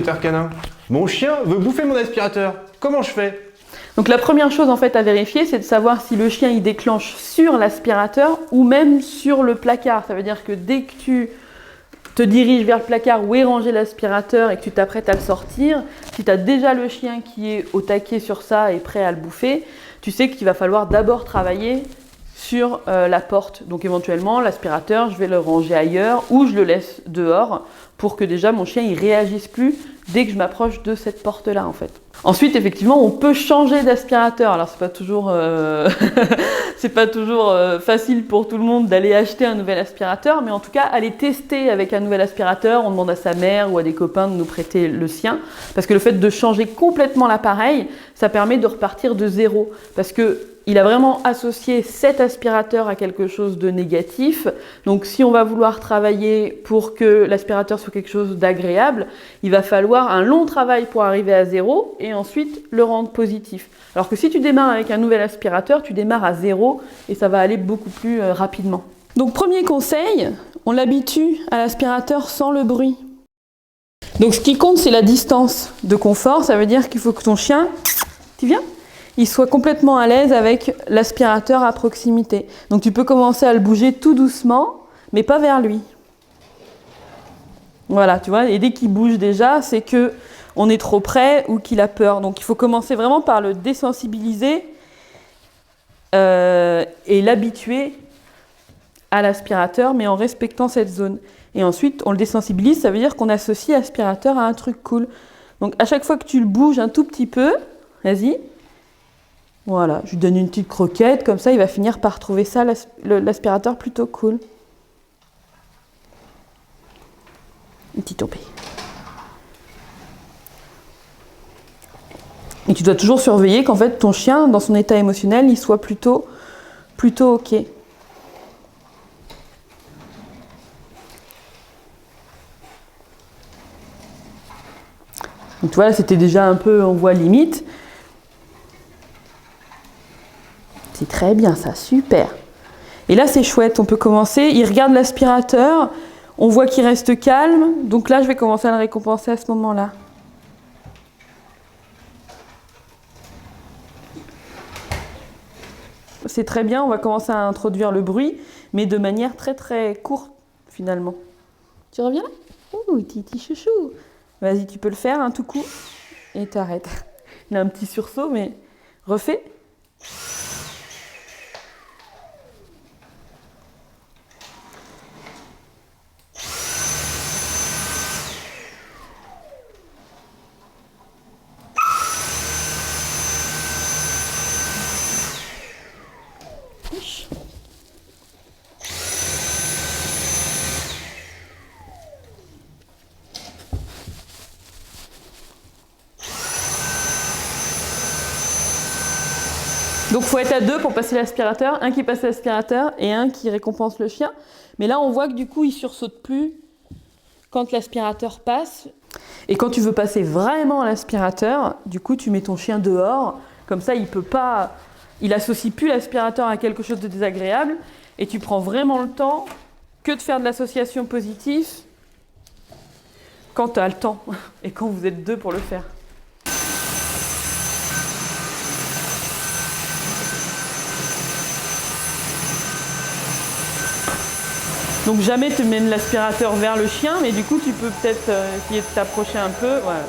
éducateur canin. Mon chien veut bouffer mon aspirateur. Comment je fais? Donc la première chose en fait à vérifier, c'est de savoir si le chien il déclenche sur l'aspirateur ou même sur le placard. Ça veut dire que dès que tu te diriges vers le placard où est rangé l'aspirateur et que tu t'apprêtes à le sortir, si tu as déjà le chien qui est au taquet sur ça et prêt à le bouffer, tu sais qu'il va falloir d'abord travailler sur la porte. Donc éventuellement l'aspirateur, je vais le ranger ailleurs ou je le laisse dehors pour que déjà mon chien il réagisse plus dès que je m'approche de cette porte-là en fait. Ensuite, effectivement, on peut changer d'aspirateur. Alors, c'est pas toujours, facile pour tout le monde d'aller acheter un nouvel aspirateur, mais en tout cas, aller tester avec un nouvel aspirateur. On demande à sa mère ou à des copains de nous prêter le sien, parce que le fait de changer complètement l'appareil, ça permet de repartir de zéro, parce que il a vraiment associé cet aspirateur à quelque chose de négatif. Donc si on va vouloir travailler pour que l'aspirateur soit quelque chose d'agréable, il va falloir un long travail pour arriver à zéro et ensuite le rendre positif. Alors que si tu démarres avec un nouvel aspirateur, tu démarres à zéro et ça va aller beaucoup plus rapidement. Donc premier conseil, on l'habitue à l'aspirateur sans le bruit. Donc ce qui compte, c'est la distance de confort. Ça veut dire qu'il faut que ton chien, tu viens ? Il soit complètement à l'aise avec l'aspirateur à proximité. Donc tu peux commencer à le bouger tout doucement, mais pas vers lui. Voilà, tu vois, et dès qu'il bouge déjà, c'est que on est trop près ou qu'il a peur. Donc il faut commencer vraiment par le désensibiliser et l'habituer à l'aspirateur, mais en respectant cette zone. Et ensuite, on le désensibilise, ça veut dire qu'on associe l'aspirateur à un truc cool. Donc à chaque fois que tu le bouges un tout petit peu, vas-y. Voilà, je lui donne une petite croquette, comme ça il va finir par trouver ça, l'aspirateur plutôt cool. Une petite tombée. Et tu dois toujours surveiller qu'en fait ton chien, dans son état émotionnel, il soit plutôt ok. Donc tu vois, là c'était déjà un peu, on voit limite. C'est très bien ça, super. Et là c'est chouette, on peut commencer, il regarde l'aspirateur, on voit qu'il reste calme, donc là je vais commencer à le récompenser à ce moment-là. C'est très bien, on va commencer à introduire le bruit, mais de manière très très courte finalement. Tu reviens là? Ouh, titi chouchou. Vas-y, tu peux le faire un tout coup et t'arrêtes. Il a un petit sursaut, mais refais. Donc il faut être à deux pour passer l'aspirateur, un qui passe l'aspirateur et un qui récompense le chien. Mais là on voit que du coup il sursaute plus quand l'aspirateur passe. Et quand tu veux passer vraiment l'aspirateur, du coup tu mets ton chien dehors, comme ça il associe plus l'aspirateur à quelque chose de désagréable et tu prends vraiment le temps que de faire de l'association positive quand tu as le temps et quand vous êtes deux pour le faire. Donc jamais tu mènes l'aspirateur vers le chien, mais du coup tu peux peut-être essayer de t'approcher un peu. Voilà.